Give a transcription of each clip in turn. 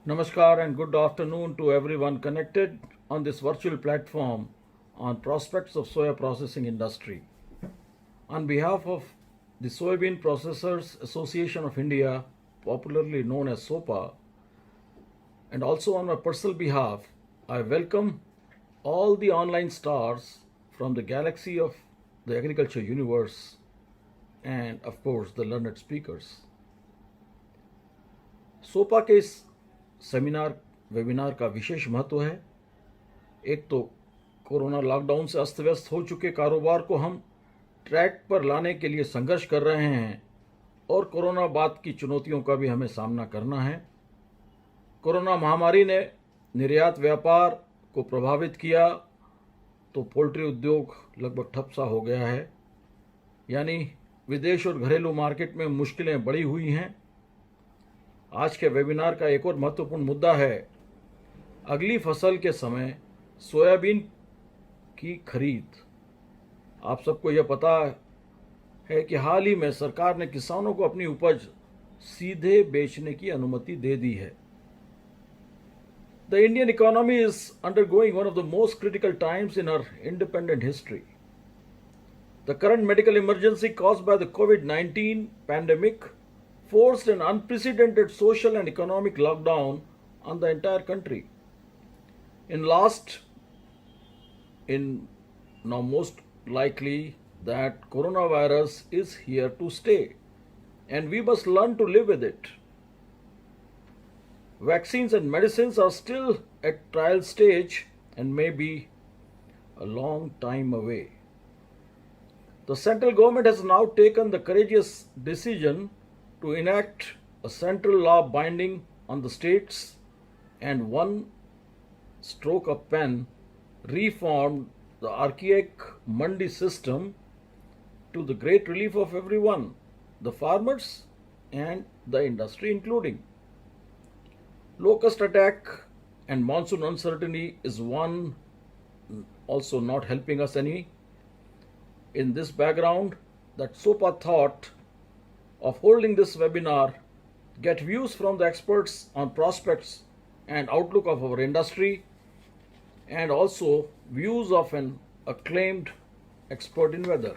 Namaskar and good afternoon to everyone connected on this virtual platform on prospects of soya processing industry. On behalf of the Soybean Processors Association of India, popularly known as Sopa, and also on my personal behalf, I welcome all the online stars from the galaxy of the agriculture universe and of course the learned speakers. सोपा के इस seminar webinar का विशेष महत्व है। एक तो corona lockdown से अस्त व्यस्त हो चुके कारोबार को हम ट्रैक पर लाने के लिए संघर्ष कर रहे हैं और कोरोना बाद की चुनौतियों का भी हमें सामना करना है। कोरोना महामारी ने निर्यात व्यापार को प्रभावित किया तो पोल्ट्री उद्योग लगभग ठप सा हो गया है, यानी विदेश और घरेलू मार्केट में मुश्किलें बढ़ी हुई हैं। आज के वेबिनार का एक और महत्वपूर्ण मुद्दा है अगली फसल के समय सोयाबीन की खरीद। आप सबको यह पता है कि हाल ही में सरकार ने किसानों को अपनी उपज सीधे बेचने की अनुमति दे दी है। The Indian economy is undergoing one of the most critical times in our independent history. The current medical emergency caused by the COVID-19 pandemic forced an unprecedented social and economic lockdown on the entire country. Now most likely that coronavirus is here to stay and we must learn to live with it. Vaccines and medicines are still at trial stage and may be a long time away. The central government has now taken the courageous decision to enact a central law binding on the states and one stroke of pen reformed the archaic mandi system to the great relief of everyone, the farmers and the industry including. Locust attack and monsoon uncertainty is one also not helping us any. In this background, that SOPA thought of holding this webinar, get views from the experts on prospects and outlook of our industry, and also views of an acclaimed expert in weather.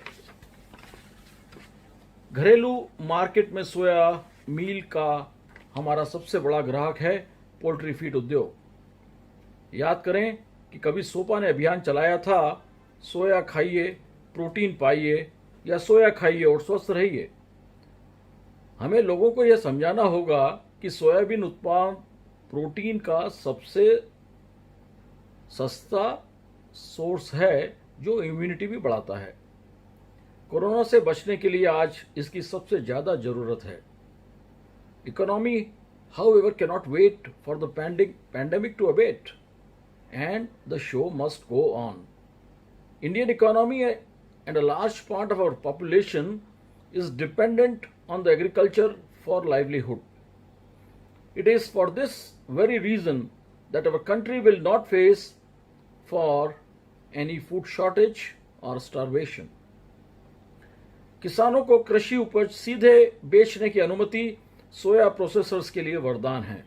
घरेलू market में सोया मील का हमारा सबसे बड़ा ग्राहक है poultry feed उद्योग। याद करें कि कभी सोपा ने अभियान चलाया था, सोया खाइए, प्रोटीन पाइए, या सोया खाइए और स्वस्थ रहिए। हमें लोगों को यह समझाना होगा कि सोयाबीन उत्पाद प्रोटीन का सबसे सस्ता सोर्स है जो इम्यूनिटी भी बढ़ाता है। कोरोना से बचने के लिए आज इसकी सबसे ज़्यादा ज़रूरत है। Economy however cannot wait for the pandemic to abate and the show must go on. Indian economy and a large part of our population is dependent on the agriculture for livelihood. It is for this very reason that our country will not face for any food shortage or starvation. किसानों को कृषि उपज सीधे बेचने की अनुमति सोया processors के लिए वरदान है।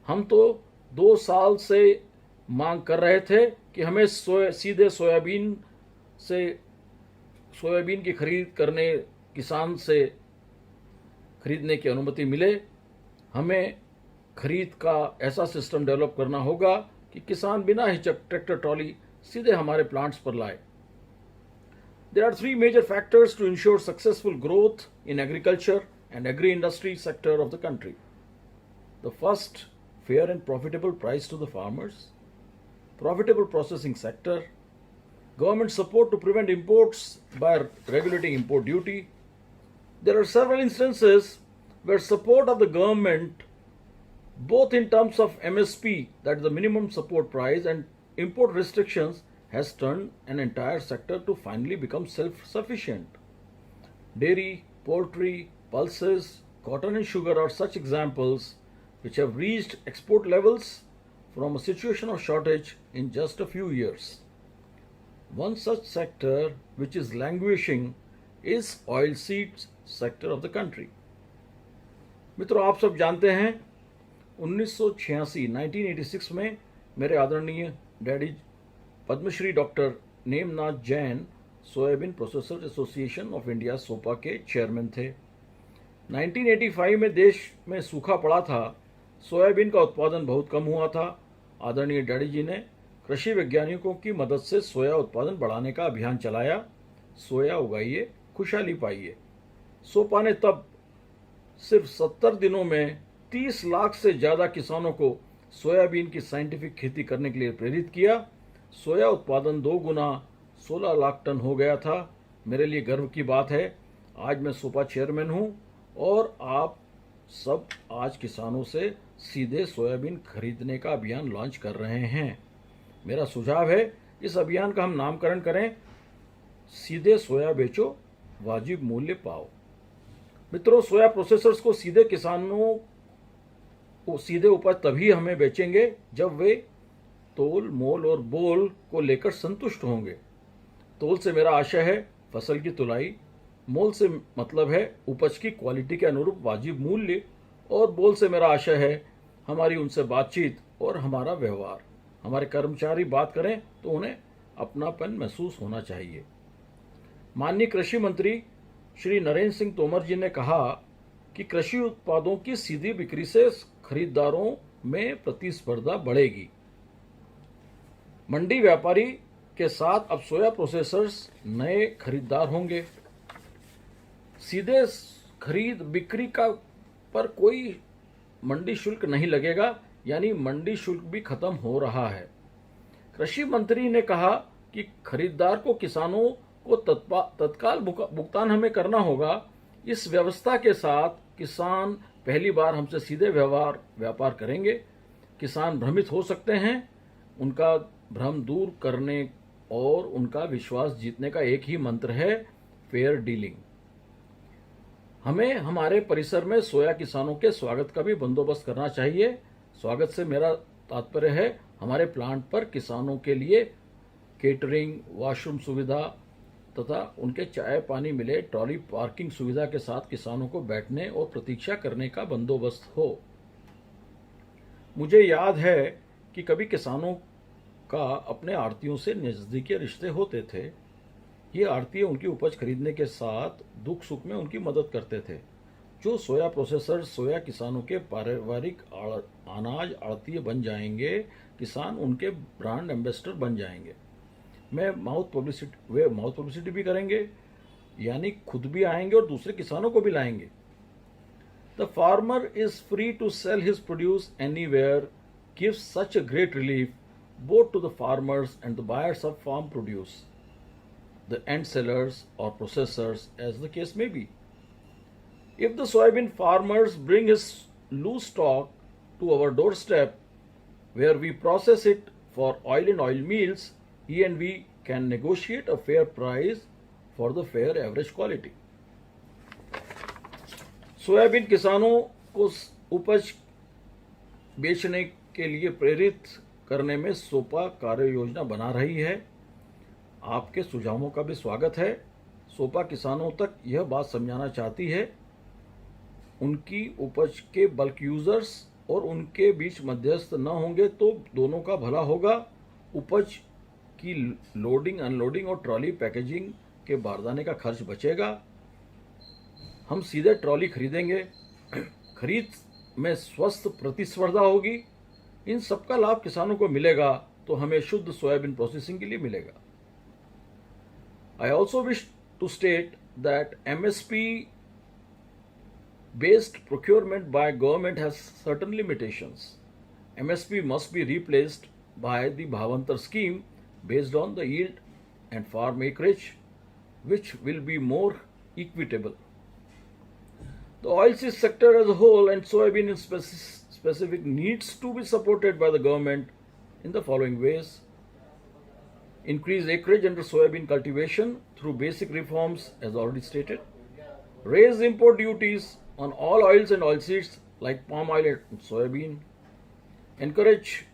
हम तो 2 साल से मांग कर रहे थे कि हमें सीधे सोयाबीन की खरीद करने किसान से खरीदने की अनुमति मिले। हमें खरीद का ऐसा सिस्टम डेवलप करना होगा कि किसान बिना हिचक ट्रैक्टर ट्रॉली सीधे हमारे प्लांट्स पर लाए। There are 3 major factors to ensure successful growth in agriculture and agri-industry sector of the country. The first, fair and profitable price to the farmers, profitable processing sector, government support to prevent imports by regulating import duty. There are several instances where support of the government, both in terms of MSP, that is the minimum support price, and import restrictions, has turned an entire sector to finally become self-sufficient. Dairy, poultry, pulses, cotton and sugar are such examples which have reached export levels from a situation of shortage in just a few years. One such sector which is languishing is oilseeds sector of the country. मित्रों, आप सब जानते हैं 1986 1986 में मेरे आदरणीय daddy Padmashri doctor Nemnath Jain soybean processor association of India SOPA के chairman थे। 1985 में देश में सूखा पड़ा था, सोयाबीन का उत्पादन बहुत कम हुआ था। आदरणीय डैडी जी ने कृषि वैज्ञानिकों की मदद से सोया उत्पादन बढ़ाने का अभियान चलाया। सोया उगाइए, खुशहाली पाइए। सोपा ने तब सिर्फ 70 दिनों में 30 लाख से ज़्यादा किसानों को सोयाबीन की साइंटिफिक खेती करने के लिए प्रेरित किया। सोया उत्पादन 2 गुना 16 लाख टन हो गया था। मेरे लिए गर्व की बात है, आज मैं सोपा चेयरमैन हूं और आप सब आज किसानों से सीधे सोयाबीन खरीदने का अभियान लॉन्च कर रहे हैं। मेरा सुझाव है, इस अभियान का हम नामकरण करें, सीधे सोया बेचो, वाजिब मूल्य पाओ। मित्रों, सोया प्रोसेसर्स को सीधे किसानों को सीधे उपज तभी हमें बेचेंगे जब वे तोल, मोल और बोल को लेकर संतुष्ट होंगे। तोल से मेरा आशय है फसल की तुलाई, मोल से मतलब है उपज की क्वालिटी के अनुरूप वाजिब मूल्य, और बोल से मेरा आशय है हमारी उनसे बातचीत और हमारा व्यवहार। हमारे कर्मचारी बात करें तो उन्हें अपनापन महसूस होना चाहिए। माननीय कृषि मंत्री श्री नरेंद्र सिंह तोमर जी ने कहा कि कृषि उत्पादों की सीधी बिक्री से खरीदारों में प्रतिस्पर्धा बढ़ेगी। मंडी व्यापारी के साथ अब सोया प्रोसेसर्स नए खरीदार होंगे। सीधे खरीद बिक्री का पर कोई मंडी शुल्क नहीं लगेगा, यानी मंडी शुल्क भी खत्म हो रहा है। कृषि मंत्री ने कहा कि खरीदार को किसानों को तत्काल भुगतान हमें करना होगा। इस व्यवस्था के साथ किसान पहली बार हमसे सीधे व्यापार करेंगे। किसान भ्रमित हो सकते हैं, उनका भ्रम दूर करने और उनका विश्वास जीतने का एक ही मंत्र है, फेयर डीलिंग। हमें हमारे परिसर में सोया किसानों के स्वागत का भी बंदोबस्त करना चाहिए। स्वागत से मेरा तात्पर्य है हमारे प्लांट पर किसानों के लिए केटरिंग, वॉशरूम सुविधा तथा उनके चाय पानी मिले, ट्रॉली पार्किंग सुविधा के साथ किसानों को बैठने और प्रतीक्षा करने का बंदोबस्त हो। मुझे याद है कि कभी किसानों का अपने आड़तियों से नजदीकी रिश्ते होते थे। ये आड़ती उनकी उपज खरीदने के साथ दुख सुख में उनकी मदद करते थे। जो सोया प्रोसेसर सोया किसानों के पारिवारिक अनाज आड़ती बन जाएंगे, किसान उनके ब्रांड एम्बेसडर बन जाएंगे। वे माउथ पब्लिसिटी भी करेंगे, यानी खुद भी आएंगे और दूसरे किसानों को भी लाएंगे। The farmer is free to sell his produce anywhere gives such a great relief both to the farmers and the buyers of farm produce, the end sellers or processors as the case may be. If the soybean farmers bring his loose stock to our doorstep where we process it for oil and oil meals, he and we can negotiate a fair price for the fair average quality. Soybean किसानों को उपज बेचने के लिए प्रेरित करने में सोपा कार्य योजना बना रही है। आपके सुझावों का भी स्वागत है। सोपा किसानों तक यह बात समझाना चाहती है, उनकी उपज के बल्क यूजर्स और उनके बीच मध्यस्थ न होंगे तो दोनों का भला होगा। उपज की लोडिंग, अनलोडिंग और ट्रॉली पैकेजिंग के बारदाने का खर्च बचेगा। हम सीधे ट्रॉली खरीदेंगे, खरीद में स्वस्थ प्रतिस्पर्धा होगी। इन सबका लाभ किसानों को मिलेगा तो हमें शुद्ध सोयाबीन प्रोसेसिंग के लिए मिलेगा। I also wish to state that MSP based procurement by government has certain limitations. MSP must be replaced by the Bhavantar scheme based on the yield and farm acreage, which will be more equitable. The oilseed sector as a whole and soybean in specific needs to be supported by the government in the following ways. Increase acreage under soybean cultivation through basic reforms as already stated. Raise import duties on all oils and oilseeds like palm oil and soybean. Encourage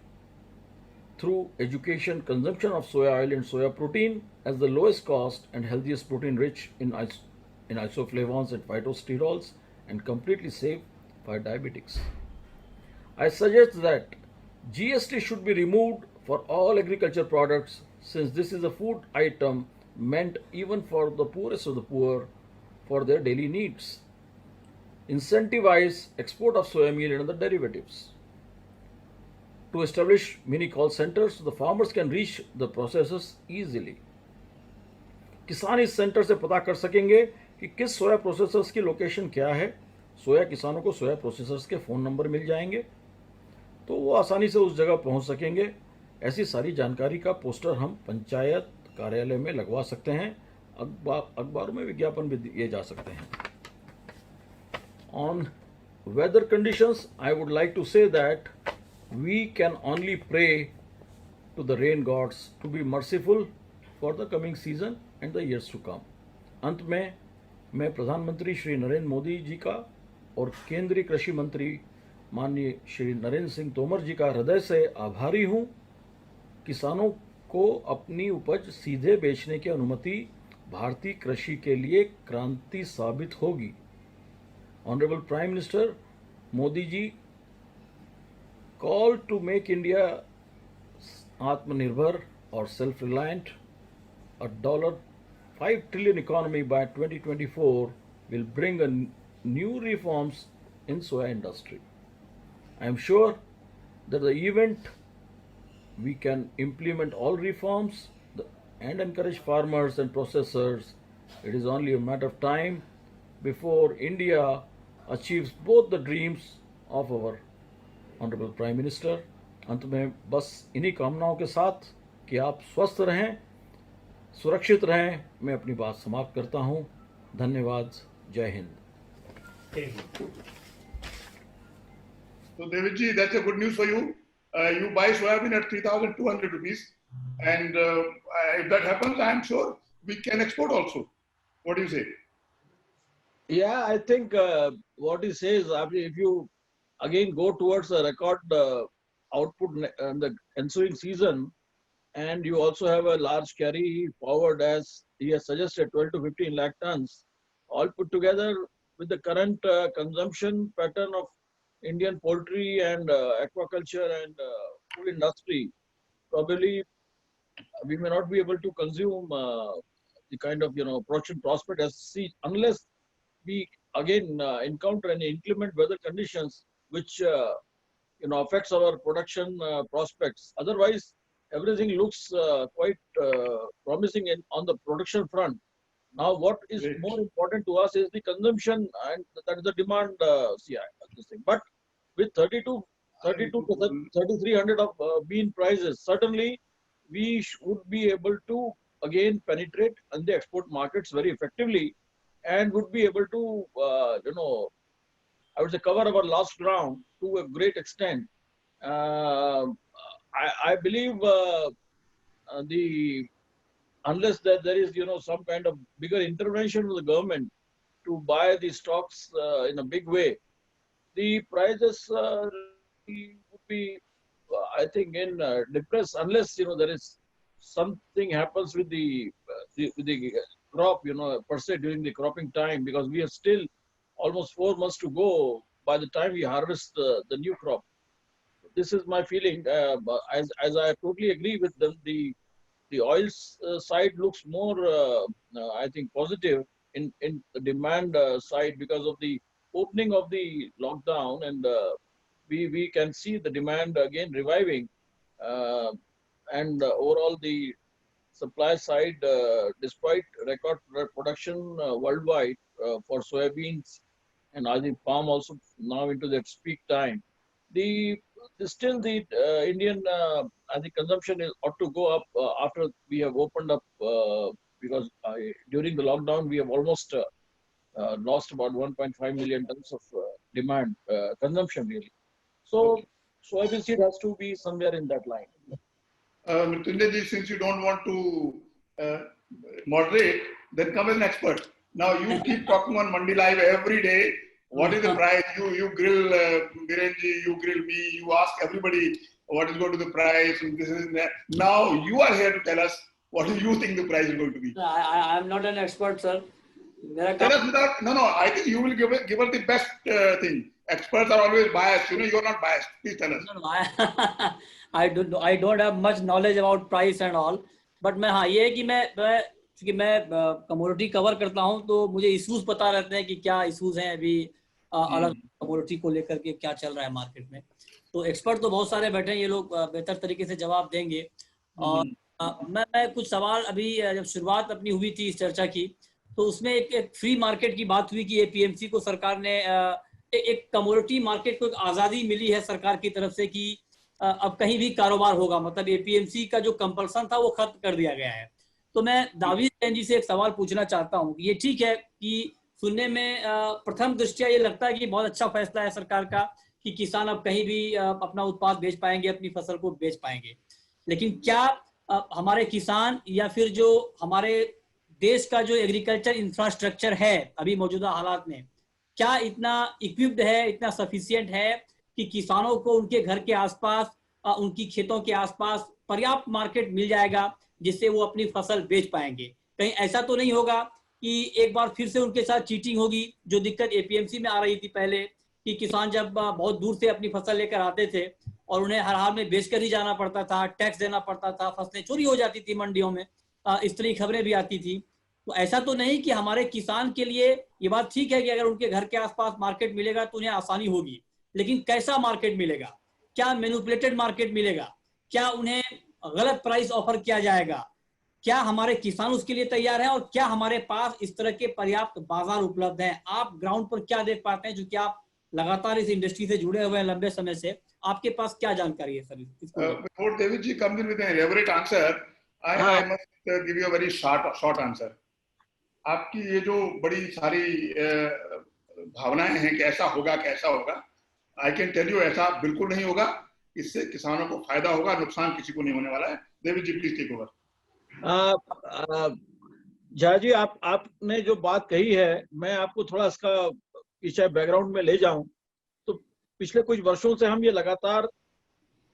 through education consumption of soya oil and soya protein as the lowest cost and healthiest protein rich in isoflavones and phytosterols and completely safe for diabetics. I suggest that GST should be removed for all agriculture products since this is a food item meant even for the poorest of the poor for their daily needs. Incentivize export of soya meal and other derivatives. To establish mini call centers so the farmers can reach the processors easily. किसान इस centre से पता कर सकेंगे कि किस सोया processors की location क्या है. सोया किसानों को सोया प्रोसेसर्स के फ़ोन नंबर मिल जाएंगे तो वो आसानी से उस जगह पहुंच सकेंगे. ऐसी सारी जानकारी का पोस्टर हम पंचायत कार्यालय में लगवा सकते हैं. अखबारों में विज्ञापन भी दिए जा सकते हैं. On weather conditions, I would like to say that we can only pray to the rain gods to be merciful for the coming season and the years to come. अंत में मैं प्रधानमंत्री श्री नरेंद्र मोदी जी का और केंद्रीय कृषि मंत्री माननीय श्री नरेंद्र सिंह तोमर जी का हृदय से आभारी हूं. किसानों को अपनी उपज सीधे बेचने की अनुमति भारतीय कृषि के लिए क्रांति साबित होगी. Honorable Prime Minister Modi ji called to make India Atmanirbhar or self-reliant. A $5 trillion economy by 2024 will bring a new reforms in soya industry. I am sure that the event we can implement all reforms and encourage farmers and processors. It is only a matter of time before India achieves both the dreams of our Honorable Prime Minister. अंत में बस इन्हीं कामनाओं के साथ कि आप स्वस्थ रहें, सुरक्षित रहें, मैं अपनी बात समाप्त करता हूं. धन्यवाद. जय Hind. So Davish ji, that's a good news for you. You buy soybean at 3,200 rupees, and if that happens, I'm sure we can export also. What do you say? Yeah, I think what he says, I mean, if you again go towards a record output in the ensuing season, and you also have a large carry forward as he has suggested 12 to 15 lakh tons, all put together with the current consumption pattern of Indian poultry and aquaculture and food industry, probably we may not be able to consume the kind of production prospect as see unless we again encounter any inclement weather conditions which affects our production prospects. Otherwise, everything looks quite promising on the production front. Now, what is Great. more important to us is the consumption, and that is the demand. This thing. But with 32 to 3,300 of bean prices, certainly we would be able to again penetrate in the export markets very effectively, and would be able to, I would say, cover our lost ground to a great extent. I believe unless that there is some kind of bigger intervention of the government to buy the stocks in a big way, the prices would be, I think, in depressed unless there is something happens with the crop, per se during the cropping time, because we are still almost 4 months to go by the time we harvest the new crop. This is my feeling. As I totally agree with them, the oil side looks more, I think, positive in the demand side because of the opening of the lockdown, and we can see the demand again reviving, and overall the supply side, despite record production worldwide for soybeans, and I think palm also now into its peak time. Still the Indian I think consumption ought to go up after we have opened up, because during the lockdown we have almost lost about 1.5 million tons of demand consumption really. So soybean seed has to be somewhere in that line. Mrityunjay ji, since you don't want to moderate, then come as an expert. Now you keep talking on Mandi Live every day. What is the price? You grill Birenji, you grill me, you ask everybody what is going to be the price, and this and that. Now you are here to tell us what do you think the price is going to be. I'm not an expert, sir. Tell us without, no, I think you will give us the best thing. experts are always biased. You know, you're not biased. Please tell us. No, no, I don't have much knowledge about price and all, but मैं हाँ ये है कि मैं commodity cover करता हूँ तो मुझे इश्यूज पता रहते हैं कि क्या इश्यूज हैं अभी अलग कमोडिटी को लेकर के क्या चल रहा है मार्केट में। तो एक्सपर्ट तो बहुत सारे बैठे हैं, ये लोग बेहतर तरीके से जवाब देंगे। और मैं कुछ सवाल अभी जब शुरुआत अपनी हुई थी इस चर्चा की तो उसमें एक फ्री मार्केट की बात हुई कि एपीएमसी को सरकार ने एक कमोडिटी मार्केट को एक आज़ादी मिली है सरकार की तरफ से कि अब कहीं भी कारोबार होगा, मतलब एपीएमसी का जो कंपल्सन था वो खत्म कर दिया गया है। तो मैं दाविश जैन जी से एक सवाल पूछना चाहता हूँ, ये ठीक है कि सुनने में प्रथम दृष्टया ये लगता है कि बहुत अच्छा फैसला है सरकार का कि किसान अब कहीं भी अपना उत्पाद बेच पाएंगे, अपनी फसल को बेच पाएंगे, लेकिन क्या हमारे किसान या फिर जो हमारे देश का जो एग्रीकल्चर इंफ्रास्ट्रक्चर है अभी मौजूदा हालात में, क्या इतना इक्विप्ड है, इतना सफिशिएंट है कि किसानों को उनके घर के आसपास, उनकी खेतों के आसपास पर्याप्त मार्केट मिल जाएगा जिससे वो अपनी फसल बेच पाएंगे? कहीं ऐसा तो नहीं होगा कि एक बार फिर से उनके साथ चीटिंग होगी, जो दिक्कत एपीएमसी में आ रही थी पहले कि किसान जब बहुत दूर से अपनी फसल लेकर आते थे और उन्हें हर हाल में बेच कर ही जाना पड़ता था, टैक्स देना पड़ता था, फसलें चोरी हो जाती थी मंडियों में, इस तरह की खबरें भी आती थी। तो ऐसा तो नहीं कि हमारे किसान के लिए ये बात ठीक है कि अगर उनके घर के आसपास मार्केट मिलेगा तो उन्हें आसानी होगी, लेकिन कैसा मार्केट मिलेगा? क्या मैनिपुलेटेड मार्केट मिलेगा? क्या उन्हें गलत प्राइस ऑफर किया जाएगा? क्या हमारे किसान उसके लिए तैयार हैं? और क्या हमारे पास इस तरह के पर्याप्त बाजार उपलब्ध हैं? आप ग्राउंड पर क्या देख पाते हैं, जो कि आप लगातार इस इंडस्ट्री से जुड़े हुए हैं लंबे समय से, आपके पास क्या जानकारी है सर इसको? Before David ji comes in with an elaborate answer, I must give you a very short answer. आपकी ये जो बड़ी सारी भावनाएं हैं कि ऐसा होगा कैसा होगा, आई कैन टेल यू ऐसा बिल्कुल नहीं होगा। इससे किसानों को फायदा होगा, नुकसान किसी को नहीं होने वाला है। देवी जी प्लीज टेक ओवर। जया जी, आपने जो बात कही है, मैं आपको थोड़ा इसका पीछे बैकग्राउंड में ले जाऊं तो पिछले कुछ वर्षों से हम ये लगातार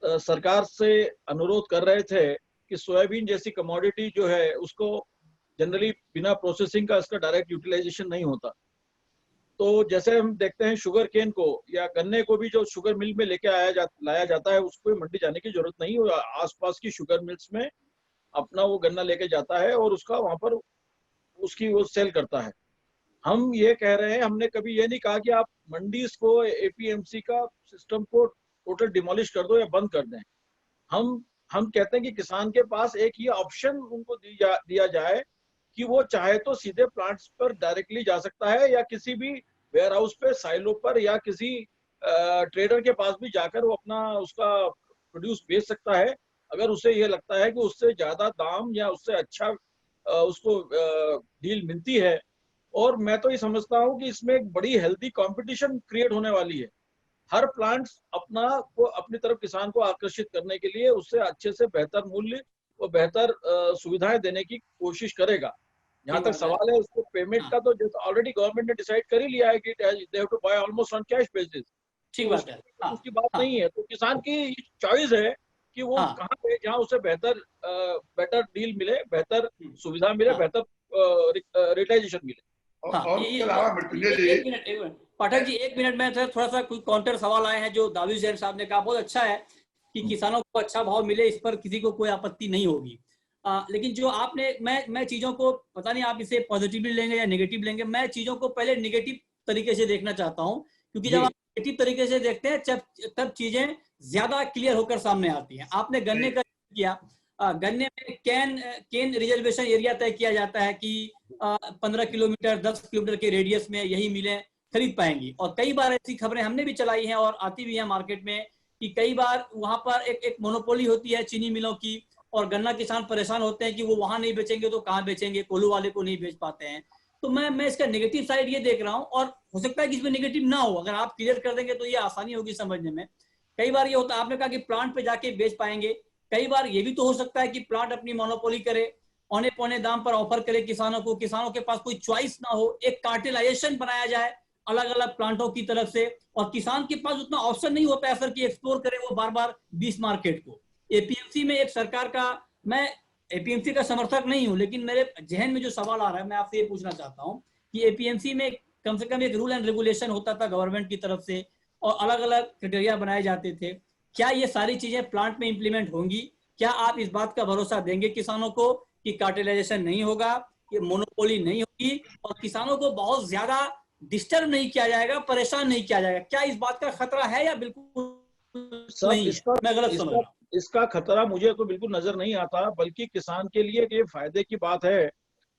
सरकार से अनुरोध कर रहे थे कि सोयाबीन जैसी कमोडिटी जो है उसको जनरली बिना प्रोसेसिंग का इसका डायरेक्ट यूटिलाइजेशन नहीं होता। तो जैसे हम देखते हैं शुगर केन को या गन्ने को भी जो शुगर मिल में लेके लाया जाता है, उसको मंडी जाने की जरूरत नहीं है, आसपास की शुगर मिल्स में अपना वो गन्ना लेके जाता है और उसका वहां पर उसकी वो सेल करता है। हम ये कह रहे हैं, हमने कभी ये नहीं कहा कि आप मंडीज को, एपीएमसी का सिस्टम को टोटल डिमोलिश कर दो या बंद कर दें। हम कहते हैं कि किसान के पास एक ही ऑप्शन उनको दिया जाए कि वो चाहे तो सीधे प्लांट्स पर डायरेक्टली जा सकता है या किसी भी वेयर हाउस पे, साइलो पर या किसी ट्रेडर के पास भी जाकर वो अपना उसका प्रोड्यूस बेच सकता है, अगर उसे ये लगता है कि उससे ज्यादा दाम या उससे अच्छा उसको डील मिलती है। और मैं तो ये समझता हूँ कि इसमें एक बड़ी हेल्दी कंपटीशन क्रिएट होने वाली है। हर प्लांट अपनी तरफ किसान को आकर्षित करने के लिए उससे अच्छे से बेहतर मूल्य और बेहतर सुविधाएं देने की कोशिश करेगा। जहाँ तक सवाल है उसको पेमेंट का, तो जैसे ऑलरेडी गवर्नमेंट ने डिसाइड कर ही लिया है कि they have to buy almost on cash basis. ठीक बात है, उसकी बात नहीं है। तो किसान की चॉइस है कि वो कहाँ पे जहाँ उसे बेटर डील मिले, बेहतर सुविधा मिले, बेहतर रिटाइजेशन मिले। पाठक जी एक मिनट में थोड़ा सा कोई काउंटर सवाल आए हैं जो दाविश जैन साहब ने कहा बहुत अच्छा है कि किसानों को अच्छा भाव मिले, इस पर किसी को कोई आपत्ति नहीं होगी। लेकिन जो आपने मैं चीजों को, पता नहीं आप इसे पॉजिटिवली लेंगे या नेगेटिव लेंगे, मैं चीजों को पहले नेगेटिव तरीके से देखना चाहता हूँ, क्योंकि जब आप नेगेटिव तरीके से देखते हैं तब चीजें ज्यादा क्लियर होकर सामने आती हैं। आपने गन्ने का किया, गन्ने में केन रिजर्वेशन एरिया तय किया जाता है कि 15 किलोमीटर 10 किलोमीटर के रेडियस में यही मिलें खरीद पाएंगी। और कई बार ऐसी खबरें हमने भी चलाई हैं और आती भी हैं मार्केट में कि कई बार वहां पर एक मोनोपोली होती है चीनी मिलों की, और गन्ना किसान परेशान होते हैं कि वो वहां नहीं बेचेंगे तो कहाँ बेचेंगे, कोल्हू वाले को नहीं बेच पाते हैं। तो मैं इसका नेगेटिव साइड ये देख रहा हूँ, और हो सकता है कि इसमें नेगेटिव ना हो, अगर आप क्लियर कर देंगे तो ये आसानी होगी समझने में। कई बार ये होता है, आपने कहा कि प्लांट पे जाके बेच पाएंगे, कई बार ये भी तो हो सकता है कि प्लांट अपनी मोनोपोली करे, औने पौने दाम पर ऑफर करे किसानों को, किसानों के पास कोई चॉइस ना हो, एक कार्टेलाइजेशन बनाया जाए अलग अलग प्लांटों की तरफ से, और किसान के पास उतना ऑप्शन नहीं होता है सर कि एक्सप्लोर करे वो बार बार 20 मार्केट को। एपीएमसी में एक सरकार का, मैं एपीएमसी का समर्थक नहीं हूं, लेकिन मेरे जहन में जो सवाल आ रहा है मैं आपसे ये पूछना चाहता हूं कि एपीएमसी में कम से कम एक रूल एंड रेगुलेशन होता था गवर्नमेंट की तरफ से और अलग अलग क्राइटेरिया बनाए जाते थे। क्या ये सारी चीजें प्लांट में इंप्लीमेंट होंगी? क्या आप इस बात का भरोसा देंगे किसानों को कि कार्टेलाइजेशन नहीं होगा, ये मोनोपोली नहीं होगी और किसानों को बहुत ज्यादा डिस्टर्ब नहीं किया जाएगा, परेशान नहीं किया जाएगा? क्या इस बात का खतरा है या बिल्कुल सब नहीं है? मैं गलत समझ रहा हूँ? इसका खतरा मुझे तो बिल्कुल नजर नहीं आता, बल्कि किसान के लिए ये फायदे की बात है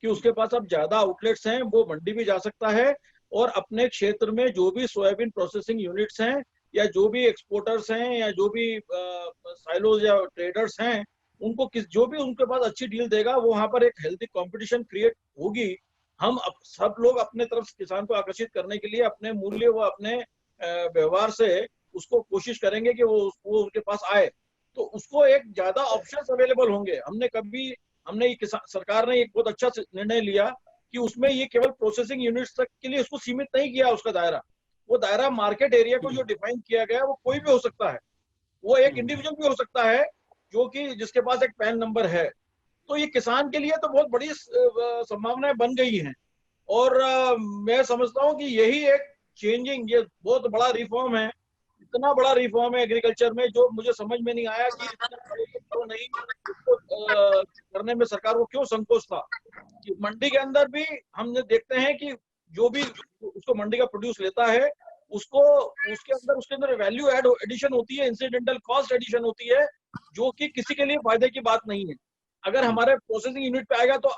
कि उसके पास अब ज्यादा आउटलेट्स हैं, वो मंडी भी जा सकता है और अपने क्षेत्र में जो भी सोयाबीन प्रोसेसिंग यूनिट्स हैं या जो भी एक्सपोर्टर्स हैं या जो भी साइलोज या ट्रेडर्स हैं, उनको जो भी उनके पास अच्छी डील देगा, वो वहां पर एक हेल्दी कंपटीशन क्रिएट होगी। हम सब लोग अपने तरफ किसान को आकर्षित करने के लिए अपने मूल्य व अपने व्यवहार से उसको कोशिश करेंगे कि वो उनके पास आए, तो उसको एक ज्यादा ऑप्शंस अवेलेबल होंगे। हमने ये सरकार ने एक बहुत अच्छा निर्णय लिया कि उसमें ये केवल प्रोसेसिंग यूनिट्स तक के लिए उसको सीमित नहीं किया। उसका दायरा, वो दायरा मार्केट एरिया को जो डिफाइन किया गया वो कोई भी हो सकता है, वो एक इंडिविजुअल भी हो सकता है जो कि जिसके पास एक पैन नंबर है। तो ये किसान के लिए तो बहुत बड़ी संभावनाएं बन गई हैं और मैं समझता हूँ कि यही एक चेंजिंग, ये बहुत बड़ा रिफॉर्म है, इतना बड़ा रिफॉर्म है एग्रीकल्चर में जो मुझे समझ में नहीं आया कि क्यों नहीं इसको करने में सरकार को क्यों संकोच था। कि मंडी के अंदर भी हमने देखते हैं कि जो भी उसको मंडी का प्रोड्यूस लेता है उसको उसके अंदर वैल्यू एडिशन होती है, इंसिडेंटल कॉस्ट एडिशन होती है, जो कि किसी के लिए फायदे की बात नहीं है। अगर हमारे प्रोसेसिंग यूनिट पे आएगा तो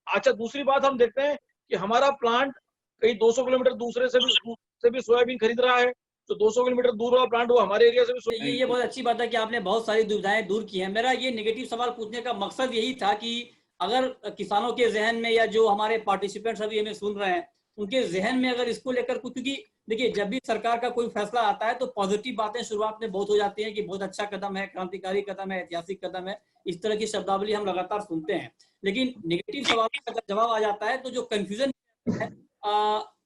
अच्छा। दूसरी बात हम देखते हैं कि हमारा प्लांट कहीं 200 किलोमीटर दूसरे से भी सोयाबीन खरीद रहा है, तो 200 किलोमीटर दूर वाला प्लांट वो हमारे एरिया से भी। ये बहुत अच्छी बात है कि आपने बहुत सारी दुविधाएं दूर की हैं। मेरा ये नेगेटिव सवाल पूछने का मकसद यही था कि अगर किसानों के जहन में या जो हमारे पार्टिसिपेंट्स अभी हमें सुन रहे हैं उनके जहन में अगर इसको लेकर कुछ, क्योंकि देखिए जब भी सरकार का कोई फैसला आता है तो पॉजिटिव बातें शुरुआत में बहुत हो जाती हैं कि बहुत अच्छा कदम है, क्रांतिकारी कदम है, ऐतिहासिक कदम है, इस तरह की शब्दावली हम लगातार सुनते हैं। लेकिन नेगेटिव सवाल का जब जवाब आ जाता है तो जो कंफ्यूजन है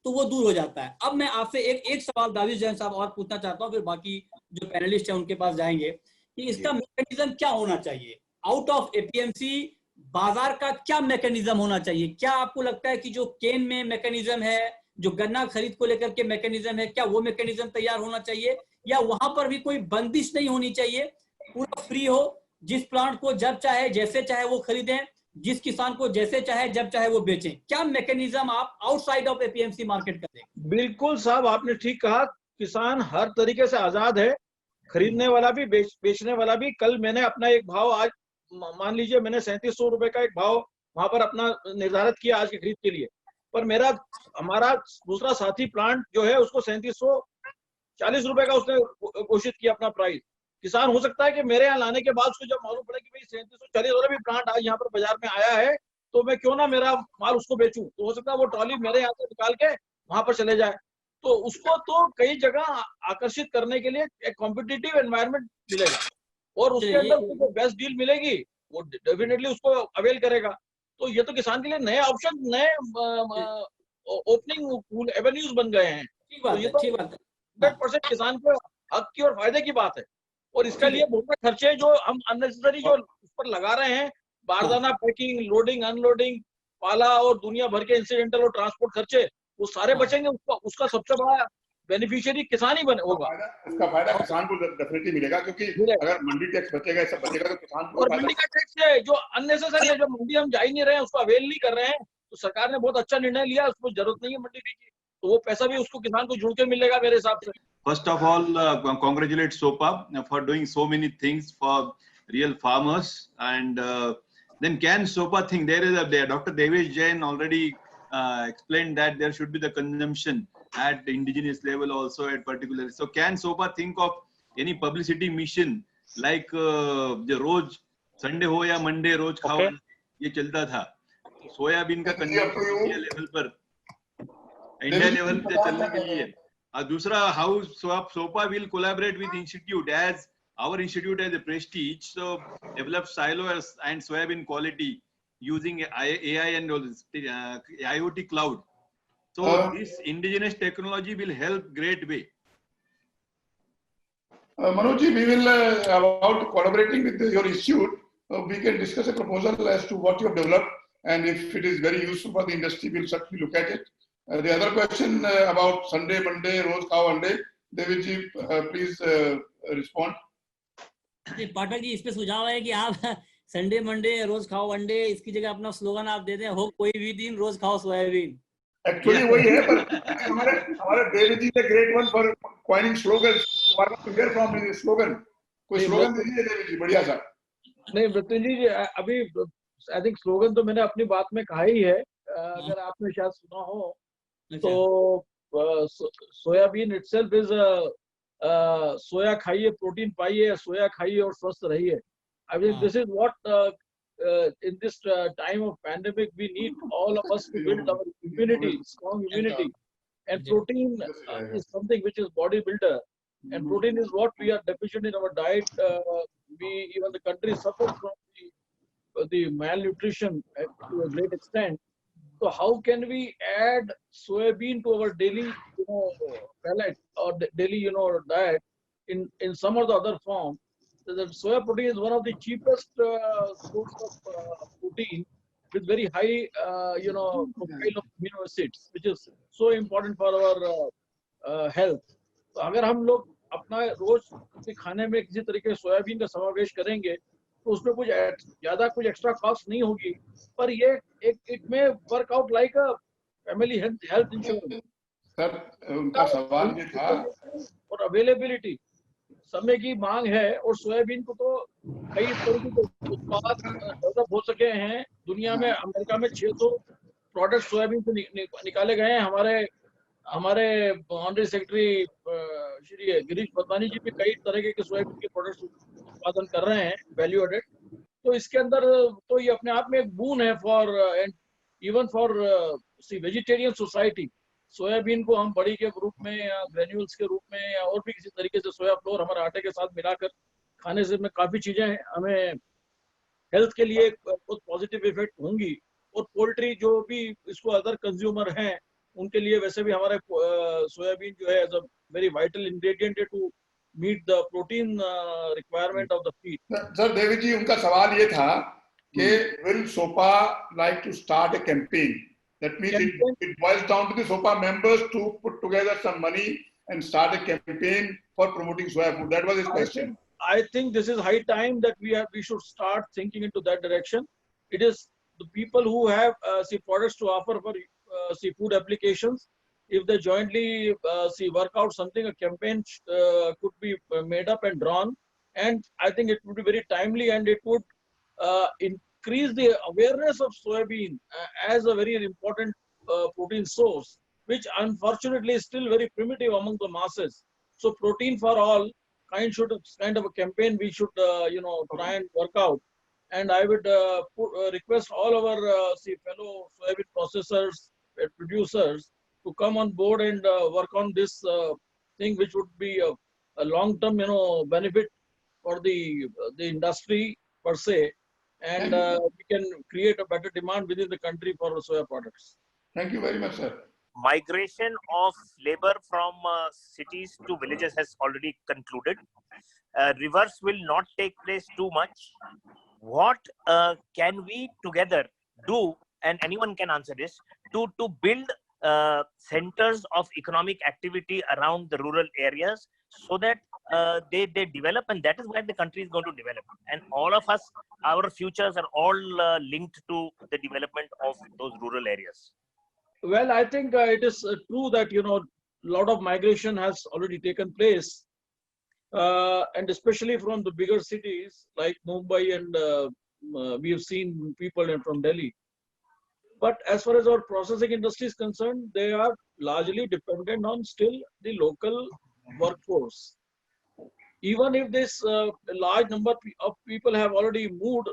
तो वो दूर हो जाता है। अब मैं आपसे एक सवाल दाविश जैन साहब और पूछना चाहता हूँ, फिर बाकी जो पैनलिस्ट है उनके पास जाएंगे कि इसका मैकेनिज्म क्या होना चाहिए आउट ऑफ एपीएमसी? बाजार का क्या मैकेनिज्म होना चाहिए? क्या आपको लगता है कि जो केन में मैकेनिज्म है, जो गन्ना खरीद को लेकर के मैकेनिज्म है, क्या वो मैकेनिज्म तैयार होना चाहिए या वहां पर भी कोई बंदिश नहीं होनी चाहिए, पूरा फ्री हो, जिस प्लांट को जब चाहे जैसे चाहे वो खरीदें, जिस किसान को जैसे चाहे जब चाहे वो बेचें? क्या मैकेनिज्म आप आउटसाइड ऑफ एपीएमसी मार्केट कर देंगे? बिल्कुल साहब, आपने ठीक कहा, किसान हर तरीके से आजाद है, खरीदने वाला भी बेचने वाला भी। कल मैंने अपना एक भाव, आज मान लीजिए मैंने 3700 रुपए का एक भाव वहां पर अपना निर्धारित किया आज की खरीद के लिए, पर हमारा दूसरा साथी प्लांट जो है उसको 3740 रुपए का उसने घोषित किया अपना प्राइस। किसान हो सकता है कि मेरे यहाँ लाने के बाद उसको जब मालूम पड़े कि भाई 3740 वाला भी प्लांट आज यहाँ पर बाजार में आया है तो मैं क्यों ना मेरा माल उसको बेचूं, तो हो सकता है वो ट्रॉली मेरे यहाँ से निकाल के वहां पर चले जाए। तो उसको तो कई जगह आकर्षित करने के लिए एक कॉम्पिटिटिव एनवायरनमेंट मिलेगा और उसके अंदर उसको बेस्ट डील मिलेगी, वो डेफिनेटली उसको अवेल करेगा। तो ये तो किसान के लिए नए ऑप्शन, नए ओपनिंग एवेन्यूज बन गए हैं। तो ये तो 100% किसान को हक की और फायदे की बात है। और इसके लिए बहुत सारे खर्चे जो हम अननेसेसरी जो उस पर लगा रहे हैं, बारदाना पैकिंग, लोडिंग अनलोडिंग, पाला और दुनिया भर के इंसिडेंटल और ट्रांसपोर्ट खर्चे, वो सारे बचेंगे। उसका सबसे बड़ा बेनिफिशियरी किसान ही होगा। उसका फायदा किसान को डेफिनेटली मिलेगा, क्योंकि अगर मंडी टैक्स बचेगा, सब बचेगा तो किसान को। और मंडी का टैक्स है जो अननेसेसरी है, जो मंडी हम जा ही नहीं रहे हैं, उसको अवेल नहीं कर रहे हैं, तो सरकार ने बहुत अच्छा निर्णय लिया, उसको जरूरत नहीं है मंडी की, तो वो पैसा भी उसको किसान को जुड़ के मिलेगा मेरे हिसाब से। First of all, congratulate Sopa for doing so many things for real farmers. And then can Sopa think there is Dr. Davish Jain already explained that there should be the consumption at the indigenous level also at particular. So can Sopa think of any publicity mission like the रोज Sunday हो या Monday रोज खाओ, ये चलता था, soybean का consumption India level पर, India level पे चलने के लिए। दूसरा, how Sopa will collaborate with institute, as our institute has a prestige, so develop silos and soybean quality using AI and IoT cloud. So this indigenous technology will help great way. Manoj, we will about collaborating with your institute, we can discuss a proposal as to what you have developed, and if it is very useful for the industry, we'll certainly look at it. The other question about Sunday, Monday, Rose Cow Monday, Davish ji, please respond. नहीं, पाठक जी, इस पे सुझाव है कि आप Sunday Monday रोज खाओ अंडे, इसकी जगह अपना स्लोगन आप दे दें, हो कोई भी दिन रोज खाओ सोयाबीन। Actually वही है, पर हमारे हमारे Davish ji is a great one for coining slogans. So I want to hear from his slogan. कोई नहीं, स्लोगन दीजिए Davish ji, बढ़िया सा. नहीं मृत्युंजय जी, अभी आई थिंक स्लोगन तो मैंने अपनी बात में कहा ही है। अगर आपने शायद सुना हो तो सोयाबीन इटसेल्फ इज सोया खाइए, प्रोटीन पाइए, सोया खाइए और स्वस्थ रहिए। I think this is what in this time of pandemic we need all of us to build our immunity, strong immunity, and protein is something which is body builder, and protein is what we are deficient in our diet. Even the country suffers from the malnutrition to a great extent. So how can we add soybean to our daily, palate or daily, diet in some or the other form? So the soya protein is one of the cheapest source of protein with very high, profile of amino acids, which is so important for our health. तो अगर हम लोग अपना रोज के खाने में किसी तरीके से सोयाबीन का समावेश करेंगे तो उसमें कुछ ज्यादा कुछ एक्स्ट्रा कॉस्ट नहीं होगी, पर ये इट में work out like a family health insurance. Sir उनका सवाल ये था, और अवेलेबिलिटी, समय की मांग है, और सोयाबीन को तो कई तरीके के उत्पाद डेवलप हो सके हैं दुनिया में। अमेरिका में 600 प्रोडक्ट सोयाबीन से निकाले गए हैं। हमारे ऑनरी सेक्रेटरी श्री गिरीश पतानी जी भी कई तरह के सोयाबीन के प्रोडक्ट्स उत्पादन कर रहे हैं, वैल्यू एडेड। तो इसके अंदर तो ये अपने आप में एक बून है for even for vegetarian society. Soybean को हम बड़ी के रूप में या ग्रेन्यूल्स के रूप में या और भी किसी तरीके से सोया फ्लोर हमारे आटे के साथ मिलाकर खाने से में काफी चीजें हमें हेल्थ के लिए बहुत पॉजिटिव इफेक्ट होंगी। और पोल्ट्री जो भी इसको अदर कंज्यूमर हैं उनके लिए वैसे भी हमारे सोयाबीन जो है as a very vital ingredient to meet the protein requirement of the feed. Sir Devi ji उनका सवाल ये था कि will SOPA like to start a campaign? That means it boils down to the SOPA members to put together some money and start a campaign for promoting soya food. That was his question. I think this is high time that we should start thinking into that direction. It is the people who have products to offer for food applications. If they jointly work out something, a campaign could be made up and drawn, and I think it would be very timely, and it would increase the awareness of soybean as a very important protein source, which unfortunately is still very primitive among the masses. So protein for all kind of a campaign we should try and work out. And I would request all our fellow soybean processors and producers to come on board and work on this thing, which would be a long-term benefit for the industry per se, and we can create a better demand within the country for soya products. Thank you very much, sir. Migration of labor from cities to villages has already concluded. Reverse will not take place too much. What can we together do, and anyone can answer this, to build centers of economic activity around the rural areas so that they develop, and that is where the country is going to develop. And all of us, our futures are all linked to the development of those rural areas. Well, I think it is true that a lot of migration has already taken place, and especially from the bigger cities like Mumbai, and we have seen people from Delhi. But as far as our processing industry is concerned, they are largely dependent on still the local workforce. Even if this large number of people have already moved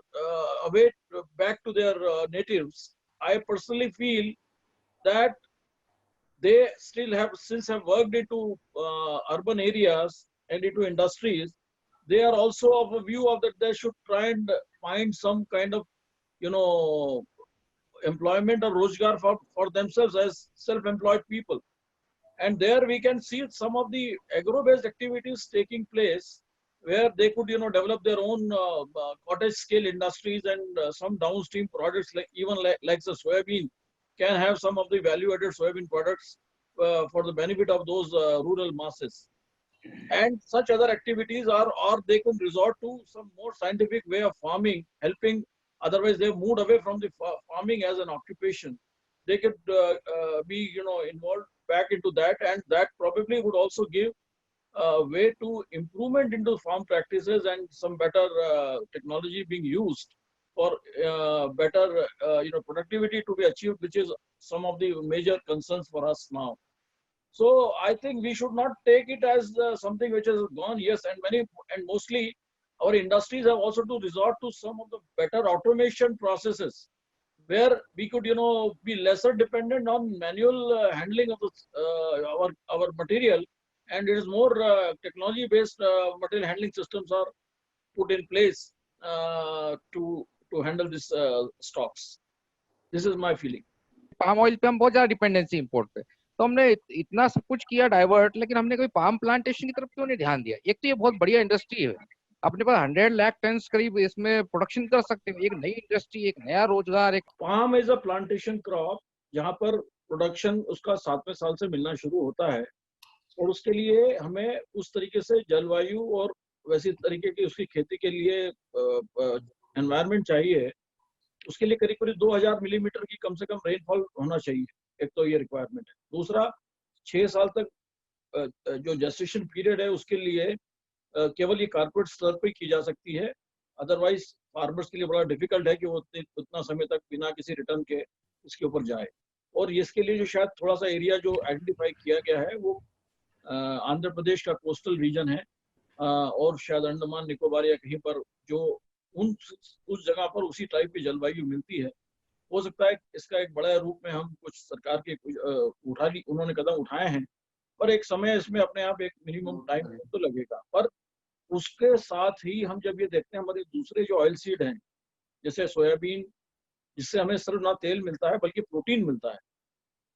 away back to their natives, I personally feel that they still have, since have worked into urban areas and into industries, they are also of a view of that they should try and find some kind of employment or rojgar for themselves as self-employed people. And there we can see some of the agro-based activities taking place where they could develop their own cottage scale industries, and some downstream products like the soybean can have some of the value-added soybean products for the benefit of those rural masses. and such other activities are, or they could resort to some more scientific way of farming, helping. Otherwise they've moved away from the farming as an occupation. They could be, involved back into that, and that probably would also give way to improvement into farm practices and some better technology being used for better productivity to be achieved, which is some of the major concerns for us now. So I think we should not take it as something which has gone. Yes, and mostly our industries have also to resort to some of the better automation processes, where we could, be lesser dependent on manual handling of our material, and it is more technology based material handling systems are put in place to handle this stocks. This is my feeling. Palm oil पे हम बहुत ज्यादा dependency import पे, तो हमने इतना सब कुछ किया डाइवर्ट, लेकिन हमने कभी पाम प्लांटेशन की तरफ क्यों नहीं ध्यान दिया? एक तो ये बहुत बढ़िया इंडस्ट्री है, अपने पास 100 लाख टन करीब इसमें प्रोडक्शन कर सकते हैं, एक नई इंडस्ट्री, एक नया रोजगार। एक palm is a plantation crop जहां पर प्रोडक्शन उसका 7वें साल से मिलना शुरू होता है, और उसके लिए हमें उस तरीके से जलवायु और वैसी तरीके की उसकी खेती के लिए एनवायरनमेंट चाहिए। उसके लिए करीब करीब 2000 मिलीमीटर की कम से कम रेनफॉल होना चाहिए। एक तो ये रिक्वायरमेंट है। दूसरा, 6 साल तक जो जेस्टेशन पीरियड है उसके लिए केवल ये कारपोरेट स्तर पर की जा सकती है। अदरवाइज फार्मर्स के लिए बड़ा डिफिकल्ट है कि वो उतना समय तक बिना किसी रिटर्न के इसके ऊपर जाए। और इसके लिए जो शायद थोड़ा सा एरिया जो आइडेंटिफाई किया गया है वो आंध्र प्रदेश का कोस्टल रीजन है, और शायद अंडमान निकोबार या कहीं पर जो उस जगह पर उसी टाइप की जलवायु मिलती है। हो सकता है इसका एक बड़ा रूप में हम कुछ सरकार के उन्होंने कदम उठाए हैं, पर एक समय इसमें अपने आप एक मिनिमम टाइम तो लगेगा। पर उसके साथ ही हम जब ये देखते हैं हमारे दूसरे जो ऑयल सीड हैं, जैसे सोयाबीन, जिससे हमें सिर्फ ना तेल मिलता है बल्कि प्रोटीन मिलता है।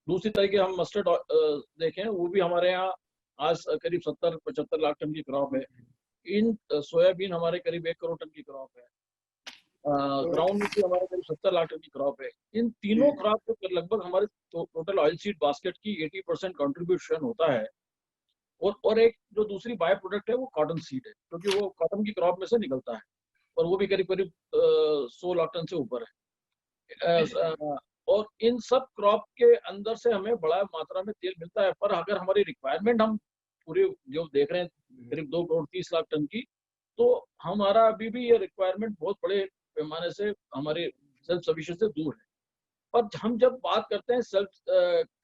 दूसरी तरीके हम मस्टर्ड देखें, वो भी हमारे यहाँ आज करीब 70-75 लाख टन की क्रॉप है। इन सोयाबीन हमारे करीब 1 करोड़ टन की क्रॉप है। ग्राउंड भी हमारे करीब 70 लाख टन की क्रॉप है। इन तीनों क्रॉप के लगभग हमारे टोटल ऑयल सीड बास्केट की 80% कंट्रीब्यूशन होता है। और एक जो दूसरी बाय प्रोडक्ट है वो कॉटन सीड है, क्योंकि वो कॉटन की क्रॉप में से निकलता है, और वो भी करीब करीब 100 लाख टन से ऊपर है। और इन सब क्रॉप के अंदर से हमें बड़ा मात्रा में तेल मिलता है। पर अगर हमारी रिक्वायरमेंट हम पूरे जो देख रहे हैं करीब 2 करोड़ 30 लाख टन की, तो हमारा अभी भी ये रिक्वायरमेंट बहुत बड़े पैमाने से हमारे सेल्फ सफिशिएंसी से दूर है। पर हम जब बात करते हैं सेल्फ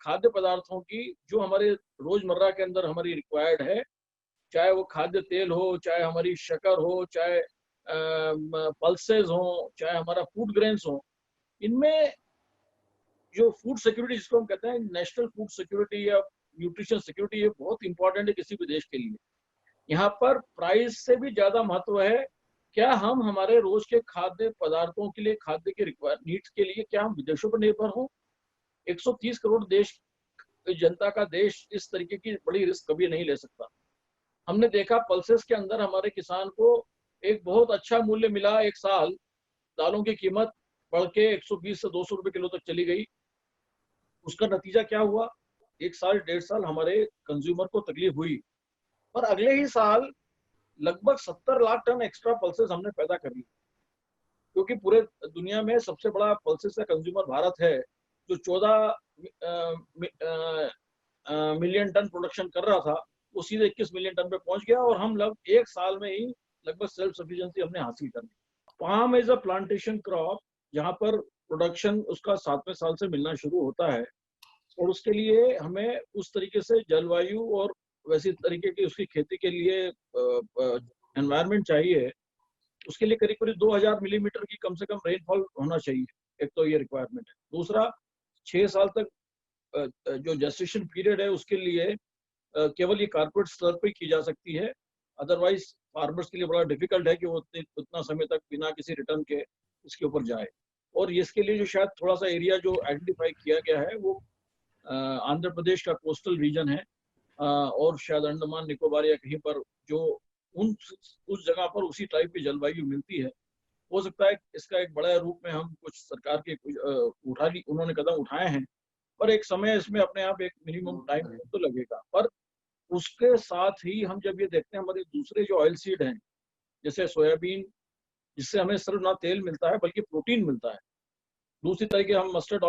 खाद्य पदार्थों की जो हमारे रोजमर्रा के अंदर हमारी रिक्वायर्ड है, चाहे वो खाद्य तेल हो, चाहे हमारी शक्कर हो, चाहे पल्सेस हो, चाहे हमारा फूड ग्रेन्स हो, इनमें जो फूड सिक्योरिटी जिसको हम कहते हैं नेशनल फूड सिक्योरिटी या न्यूट्रिशन सिक्योरिटी, ये बहुत इंपॉर्टेंट है किसी भी देश के लिए। यहाँ पर प्राइस से भी ज्यादा महत्व है, क्या हम हमारे रोज के खाद्य पदार्थों के लिए, खाद्य के नीड्स के लिए क्या हम विदेशों पर निर्भर हो? 130 करोड़ देश जनता का देश इस तरीके की बड़ी रिस्क कभी नहीं ले सकता। हमने देखा पल्सेस के अंदर हमारे किसान को एक बहुत अच्छा मूल्य मिला। एक साल दालों की कीमत बढ़ के 120 से 200 रुपए किलो तक चली गई। उसका नतीजा क्या हुआ? 1 साल 1.5 साल हमारे कंज्यूमर को तकलीफ हुई, पर अगले ही साल लगभग 70 लाख टन एक्स्ट्रा पल्सेस हमने पैदा कर ली, क्योंकि पूरे दुनिया में सबसे बड़ा पल्सेस का कंज्यूमर भारत है, जो 14 मिलियन टन प्रोडक्शन कर रहा था, वो सीधे 21 मिलियन टन पे पहुंच गया, और हम लगभग 1 साल में ही लगभग सेल्फ सफिशिएंसी हमने हासिल कर ली। Palm is a plantation crop जहां पर प्रोडक्शन उसका 7वें साल से मिलना शुरू होता है, और उसके लिए हमें उस तरीके से जलवायु और वैसी तरीके की उसकी खेती के लिए एनवायरनमेंट चाहिए। उसके लिए करीब करीब 2000 मिलीमीटर की कम से कम रेनफॉल होना चाहिए। एक तो ये रिक्वायरमेंट है। दूसरा, 6 साल तक जो जेस्टेशन पीरियड है उसके लिए केवल ये कारपोरेट स्तर पर की जा सकती है। अदरवाइज फार्मर्स के लिए बड़ा डिफिकल्ट है कि वो उतना समय तक बिना किसी रिटर्न के इसके ऊपर जाए। और इसके लिए जो शायद थोड़ा सा एरिया जो आइडेंटिफाई किया गया है वो आंध्र प्रदेश का कोस्टल रीजन है, और शायद अंडमान निकोबार या कहीं पर जो उस जगह पर उसी टाइप की जलवायु मिलती है। हो सकता है इसका एक बड़ा रूप में हम कुछ सरकार के उन्होंने कदम उठाए हैं, पर एक समय इसमें अपने आप एक मिनिमम टाइम तो लगेगा। पर उसके साथ ही हम जब ये देखते हैं हमारे दूसरे जो ऑयल सीड हैं, जैसे सोयाबीन, जिससे हमें सिर्फ ना तेल मिलता है बल्कि प्रोटीन मिलता है। दूसरी तरीके हम मस्टर्ड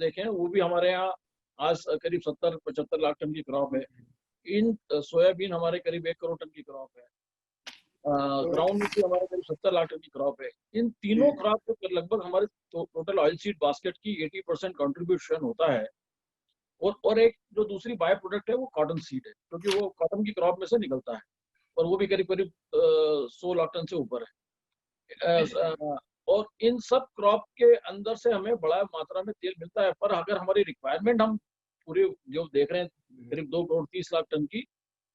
देखें, वो भी हमारे यहाँ आज करीब 70-75 लाख टन की क्रॉप है। इन सोयाबीन हमारे करीब 1 करोड़ टन की क्रॉप है। ग्राउंड भी हमारे करीब 70 लाख टन की क्रॉप है। इन तीनों क्रॉप के लगभग हमारे टोटल ऑयल सीड बास्केट की 80% कंट्रीब्यूशन होता है। और एक जो दूसरी बाय प्रोडक्ट है वो कॉटन सीड है, क्योंकि वो कॉटन की क्रॉप में से निकलता है, और वो भी करीब करीब 100 लाख टन से ऊपर है। और इन सब क्रॉप के अंदर से हमें बड़ा मात्रा में तेल मिलता है। पर अगर हमारी रिक्वायरमेंट हम पूरे जो देख रहे हैं करीब 2 करोड़ 30 लाख टन की,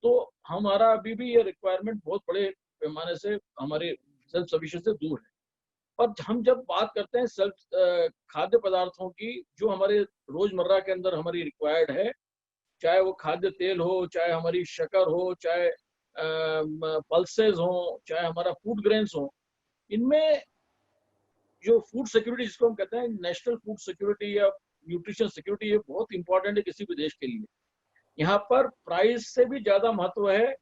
तो हमारा अभी भी ये रिक्वायरमेंट बहुत बड़े पैमाने से हमारे सेल्फ सफिशिएंसी से दूर है। पर हम जब बात करते हैं सेल्फ खाद्य पदार्थों की जो हमारे रोजमर्रा के अंदर हमारी रिक्वायर्ड है, चाहे वो खाद्य तेल हो, चाहे हमारी शक्कर हो, चाहे पल्सेस हो, चाहे हमारा फूड ग्रेन्स हो, इनमें जो फूड सिक्योरिटी जिसको हम कहते हैं नेशनल फूड सिक्योरिटी या न्यूट्रिशन सिक्योरिटी, ये बहुत इंपॉर्टेंट है किसी भी देश के लिए। यहाँ पर प्राइस से भी ज्यादा महत्व है,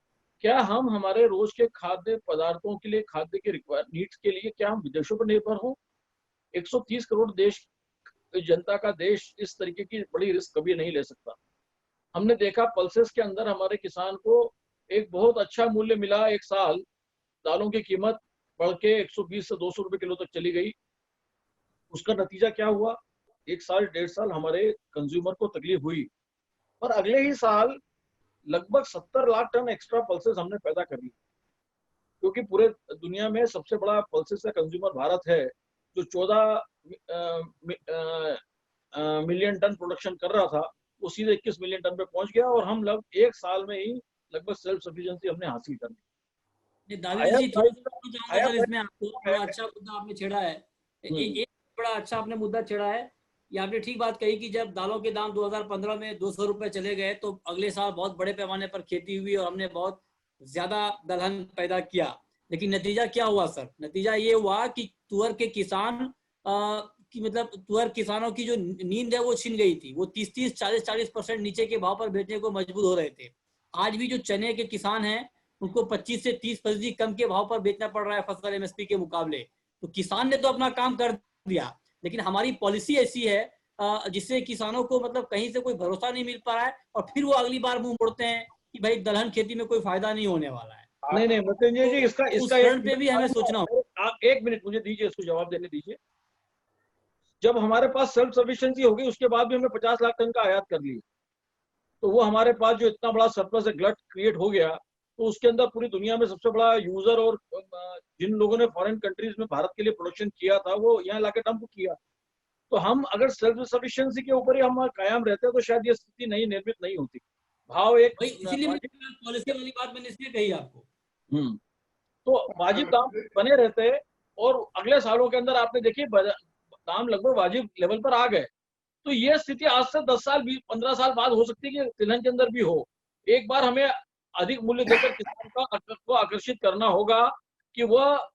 क्या हम हमारे रोज के खाद्य पदार्थों के लिए, खाद्य के नीड्स के लिए क्या हम विदेशों पर निर्भर हो? 130 करोड़ देश जनता का देश इस तरीके की बड़ी रिस्क कभी नहीं ले सकता। हमने देखा पल्सेस के अंदर हमारे किसान को एक बहुत अच्छा मूल्य मिला। एक साल दालों की कीमत बढ़ के 120 से 200 रुपए किलो तक चली गई। उसका नतीजा क्या हुआ? 1 साल 1.5 साल हमारे कंज्यूमर को तकलीफ हुई, पर अगले ही साल लगभग 70 लाख टन एक्स्ट्रा पल्सेस हमने पैदा कर ली, क्योंकि पूरे दुनिया में सबसे बड़ा पल्सेस का कंज्यूमर भारत है, जो 14 मिलियन टन प्रोडक्शन कर रहा था, वो सीधे 21 मिलियन टन पे पहुंच गया, और हम लगभग 1 साल में ही लगभग सेल्फ सफिशिएंसी हमने हासिल कर ली। दाविश जी, थोड़ा चाहूंगा सर इसमें आपको, बड़ा अच्छा मुद्दा आपने छेड़ा है। एक बड़ा अच्छा आपने मुद्दा छेड़ा है। ये आपने ठीक बात कही कि जब दालों के दाम 2015 में 200 रुपए चले गए, तो अगले साल बहुत बड़े पैमाने पर खेती हुई और हमने बहुत ज्यादा दलहन पैदा किया। लेकिन नतीजा क्या हुआ सर? नतीजा ये हुआ कि तुअर के किसान कि मतलब तुअर किसानों की जो नींद है वो छिन गई थी। वो 30-30, 40-40% नीचे के भाव पर बेचने को मजबूर हो रहे थे। आज भी जो चने के किसान हैं उनको 25 से 30% कम के भाव पर बेचना पड़ रहा है फसल एमएसपी के मुकाबले। तो किसान ने तो अपना काम कर दिया, लेकिन हमारी पॉलिसी ऐसी है जिससे किसानों को मतलब कहीं से कोई भरोसा नहीं मिल पा रहा है, और फिर वो अगली बार मुंह मोड़ते हैं कि भाई दलहन खेती में कोई फायदा नहीं होने वाला है। नहीं मृत्युंजय जी, इसका उस फ्रंट पे भी हमें सोचना होगा। आप 1 मिनट मुझे दीजिए, इसको जवाब देने दीजिए। जब हमारे पास सेल्फ सफिशिएंसी होगी उसके बाद भी हमने 50 लाख टन का आयात कर लिया, तो वो हमारे पास जो इतना बड़ा सरप्लस ग्लट क्रिएट हो गया, तो उसके अंदर पूरी दुनिया में सबसे बड़ा यूजर और जिन लोगों ने फॉरेन कंट्रीज में भारत के लिए प्रोडक्शन किया था वो यहाँ लाके डंप किया। तो हम अगर सेल्फ सफिशिएंसी के ऊपर ही हम कायम रहते तो शायद ये स्थिति नहीं निर्मित नहीं होती। भाव एक इसीलिए पॉलिसी वाली बात मैंने इसलिए कही आपको। तो वाजिब दाम बने रहते, और अगले सालों के अंदर आपने देखिए दाम लगभग वाजिब लेवल पर आ गए। तो ये स्थिति आज से 10 साल 15 साल बाद हो सकती है कि तिलहन के अंदर भी हो। एक बार हमें अधिक मूल्य देकर किसान को आकर्षित करना होगा कि वह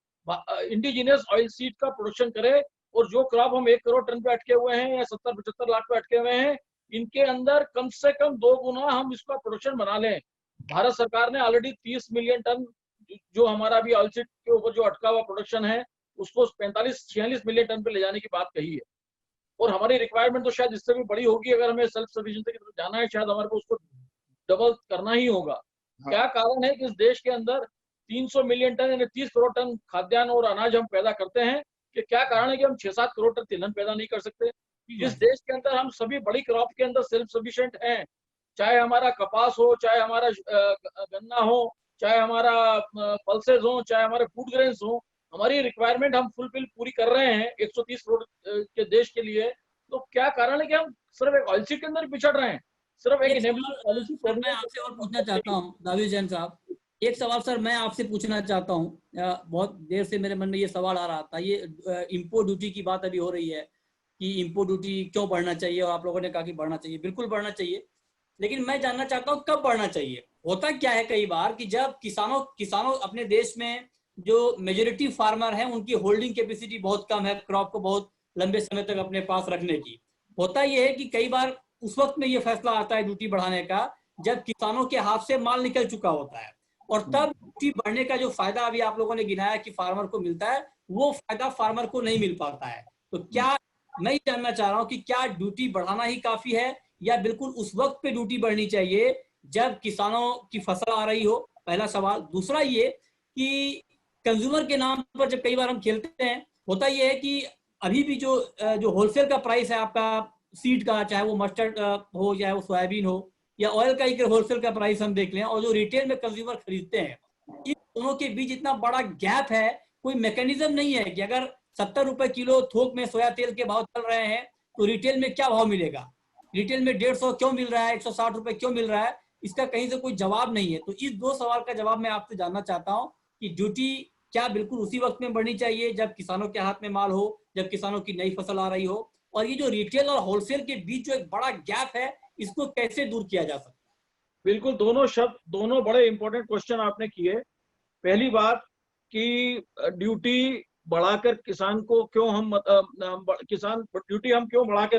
इंडिजिनियस ऑयल सीड का प्रोडक्शन करे, और जो क्रॉप हम 1 करोड़ टन पे अटके हुए हैं या 70-75 लाख पे अटके हुए हैं, इनके अंदर कम से कम 2 गुना हम इसका प्रोडक्शन बना लें। भारत सरकार ने ऑलरेडी 30 मिलियन टन जो हमारा अभी ऑयल सीड के ऊपर जो अटका हुआ प्रोडक्शन है उसको 45-46 मिलियन टन पे ले जाने की बात कही है, और हमारी रिक्वायरमेंट तो शायद इससे भी बड़ी होगी। अगर हमें सेल्फ सफिशिएंसी की तरफ जाना है, शायद हमारे को उसको डबल करना ही होगा। क्या कारण है कि इस देश के अंदर 300 मिलियन टन यानी 30 करोड़ टन खाद्यान्न और अनाज हम पैदा करते हैं, कि क्या कारण है कि हम 6-7 करोड़ टन तिलहन पैदा नहीं कर सकते? जिस देश के अंदर हम सभी बड़ी क्रॉप के अंदर सेल्फ सफिशिएंट हैं, चाहे हमारा कपास हो, चाहे हमारा गन्ना हो, चाहे हमारा पल्सेस हो, चाहे हमारे फूड ग्रेन्स हो, हमारी रिक्वायरमेंट हम फुलफिल पूरी कर रहे हैं 130 करोड़ के देश के लिए। तो क्या कारण है कि हम सिर्फ एक ऑयल सीड के अंदर पिछड़ रहे हैं? सिर्फ एक पॉलिसी। मैं आपसे और पूछना चाहता हूँ दाविश जैन साहब, एक सवाल सर मैं आपसे पूछना चाहता हूँ। बहुत देर से मेरे मन में ये सवाल आ रहा था। ये इम्पोर्ट ड्यूटी की बात अभी हो रही है कि इम्पोर्ट ड्यूटी क्यों बढ़ना चाहिए, और आप लोगों ने कहा कि बढ़ना चाहिए। बिल्कुल बढ़ना चाहिए, लेकिन मैं जानना चाहता हूँ कब बढ़ना चाहिए। होता क्या है कई बार कि जब किसानों अपने देश में जो मेजोरिटी फार्मर हैं उनकी होल्डिंग कैपेसिटी बहुत कम है क्रॉप को बहुत लंबे समय तक अपने पास रखने की। होता यह है कि कई बार उस वक्त में ये फैसला आता है ड्यूटी बढ़ाने का जब किसानों के हाथ से माल निकल चुका होता है, और तब ड्यूटी बढ़ने का जो फायदा अभी आप लोगों ने गिनाया कि फार्मर को मिलता है, वो फायदा फार्मर को नहीं मिल पाता है। तो क्या, मैं ये जानना चाह रहा हूँ कि क्या ड्यूटी बढ़ाना ही काफी है, या बिल्कुल उस वक्त पे ड्यूटी बढ़नी चाहिए जब किसानों की फसल आ रही हो? पहला सवाल। दूसरा ये कि कंज्यूमर के नाम पर जब कई बार हम खेलते हैं, होता ये है कि अभी भी जो होलसेल का प्राइस है आपका सीड का, चाहे वो मस्टर्ड हो, चाहे वो सोयाबीन हो, या ऑयल का ही होलसेल का प्राइस हम देख लें, और जो रिटेल में कंज्यूमर खरीदते हैं, इन दोनों के बीच इतना बड़ा गैप है। कोई मैकेनिज्म नहीं है कि अगर 70 रुपए किलो थोक में सोया तेल के भाव चल रहे हैं तो रिटेल में क्या भाव मिलेगा, रिटेल में 150 क्यों मिल रहा है, 160 रुपए क्यों मिल रहा है? इसका कहीं से कोई जवाब नहीं है। तो इस दो सवाल का जवाब मैं आपसे जानना चाहता हूँ कि ड्यूटी क्या बिल्कुल उसी वक्त में बढ़नी चाहिए जब किसानों के हाथ में माल हो, जब किसानों की नई फसल आ रही हो, और ये जो रिटेल और होलसेल के बीच जो एक बड़ा गैप है, इसको कैसे दूर किया जा सकता है? बिल्कुल, दोनों बड़े इंपॉर्टेंट क्वेश्चन आपने किए। पहली बात कि ड्यूटी बढ़ाकर किसान को क्यों किसान ड्यूटी हम क्यों बढ़ा के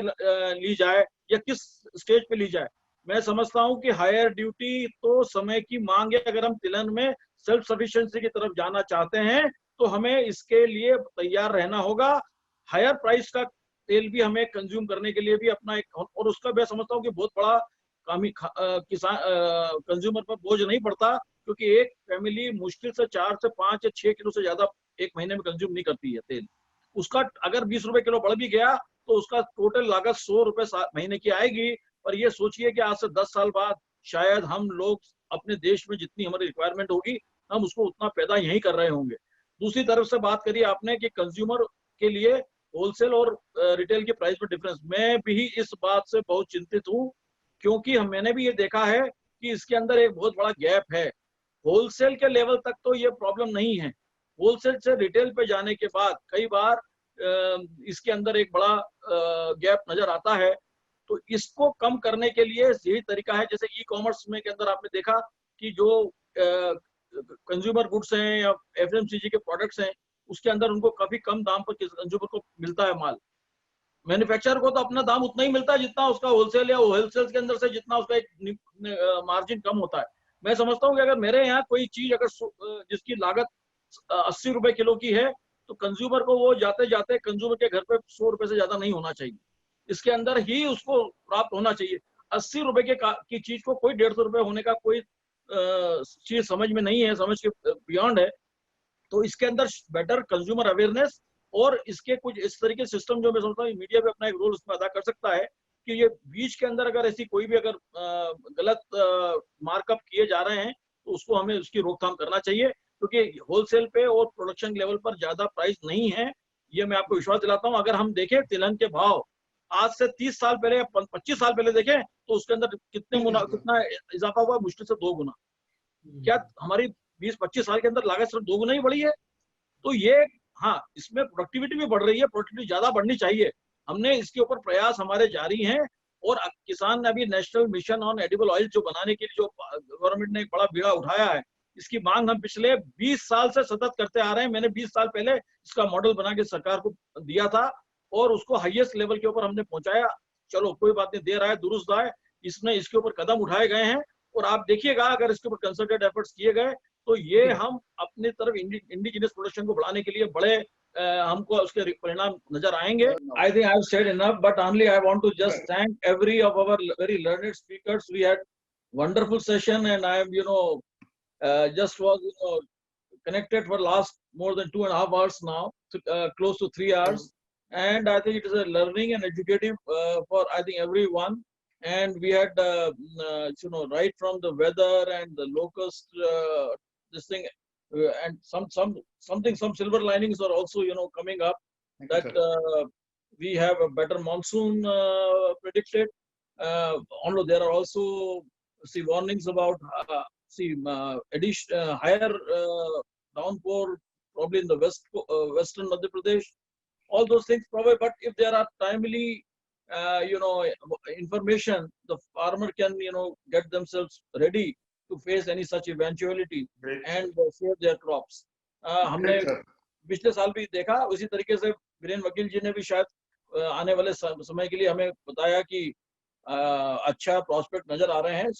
ली जाए, या किस स्टेज पे ली जाए? मैं समझता हूं कि हायर ड्यूटी तो समय की मांग है। अगर हम तिलहन में सेल्फ सफिशिएंसी की तरफ जाना चाहते हैं तो हमें इसके लिए तैयार रहना होगा। हायर प्राइस का तेल भी हमें कंज्यूम करने के लिए भी अपना एक, और उसका मैं समझता हूँ कि बहुत बड़ा किसान कंज्यूमर पर बोझ नहीं पड़ता, क्योंकि एक फैमिली मुश्किल से 4 से 5 या 6 किलो से ज्यादा एक महीने में कंज्यूम नहीं करती है तेल। उसका अगर 20 रुपए किलो बढ़ भी गया तो उसका टोटल लागत 100 रुपए महीने की आएगी। और ये सोचिए कि आज से 10 साल बाद शायद हम लोग अपने देश में जितनी हमारी रिक्वायरमेंट होगी, हम उसको उतना पैदा यहीं कर रहे होंगे। दूसरी तरफ से बात करिए आपने कि कंज्यूमर के लिए होलसेल और रिटेल के प्राइस में डिफरेंस, मैं भी इस बात से बहुत चिंतित हूँ, क्योंकि मैंने भी ये देखा है कि इसके अंदर एक बहुत बड़ा गैप है। होलसेल के लेवल तक तो ये प्रॉब्लम नहीं है, होलसेल से रिटेल पे जाने के बाद कई बार इसके अंदर एक बड़ा गैप नजर आता है। तो इसको कम करने के लिए यही तरीका है, जैसे ई कॉमर्स में के अंदर आपने देखा कि जो कंज्यूमर गुड्स हैं या एफएमसीजी के प्रोडक्ट्स हैं, उसके अंदर उनको काफी कम दाम पर कंज्यूमर को मिलता है माल। मैन्युफैक्चरर को तो अपना दाम उतना ही मिलता है जितना उसका होलसेल या होलसेल के अंदर से जितना उसका एक मार्जिन कम होता है। मैं समझता हूँ कि अगर मेरे यहाँ कोई चीज अगर जिसकी लागत 80 रुपए किलो की है, तो कंज्यूमर को वो जाते जाते कंज्यूमर के घर पे 100 रुपए से ज्यादा नहीं होना चाहिए, इसके अंदर ही उसको प्राप्त होना चाहिए। 80 रुपए की चीज को कोई 150 रुपए होने का कोई चीज समझ में नहीं है, समझ के बियॉन्ड है। तो इसके अंदर बेटर कंज्यूमर अवेयरनेस और इसके कुछ इस तरीके सिस्टम जो मैं समझता हूँ मीडिया भी अपना एक रोल उसमें अदा कर सकता है कि ये बीच के अंदर अगर ऐसी कोई भी अगर गलत मार्कअप किए जा रहे हैं तो उसको हमें उसकी रोकथाम करना चाहिए, क्योंकि होलसेल पे और प्रोडक्शन लेवल पर ज्यादा प्राइस नहीं है, ये मैं आपको विश्वास दिलाता हूँ। अगर हम देखें तिलहन के भाव आज से 30 साल पहले या 25 साल पहले देखें तो उसके अंदर कितना इजाफा हुआ, मुश्किल से 2 गुना। क्या हमारी 20-25 साल के अंदर लागत सिर्फ 2 गुना ही बढ़ी है? तो ये, हाँ, इसमें प्रोडक्टिविटी भी बढ़ रही है, प्रोडक्टिविटी ज्यादा बढ़नी चाहिए। हमने इसके ऊपर प्रयास हमारे जारी हैं, और किसान ने अभी national mission on edible oil जो बनाने के लिए जो गवर्नमेंट ने एक बड़ा बीड़ा उठाया है, इसकी मांग हम पिछले 20 साल से सतत करते आ रहे हैं। मैंने 20 साल पहले इसका मॉडल बना के सरकार को दिया था और उसको हाईएस्ट लेवल के ऊपर हमने पहुंचाया। चलो कोई बात नहीं, देर आए दुरुस्त आए, इसमें इसके ऊपर कदम उठाए गए हैं, और आप देखिएगा अगर इसके ऊपर कंसर्टेड एफर्ट्स किए गए तो ये हम अपनी तरफ इंडिजिनस प्रोडक्शन को बढ़ाने के लिए बड़े हमको उसके परिणाम नजर आएंगे। I think I have said enough, but only I want to just thank every of our very learned speakers. We had wonderful session, and I am just was connected for last more than 2.5 hours now, close to 3 hours, and I think it is a learning and educative for I think everyone. And we had right from the weather and the locust this thing, and some silver linings are also coming up, that we have a better monsoon predicted, although there are also warnings about higher downpour probably in the western Madhya Pradesh. All those things probably, but if there are timely information, the farmer can get themselves ready to face any such eventuality and save their crops. हमने पिछले साल भी देखा उसी तरीके से वीरेन वकील जी ने भी शायद आने वाले समय के लिए हमें बताया कि अच्छा प्रॉस्पेक्ट नजर आ रहे हैं।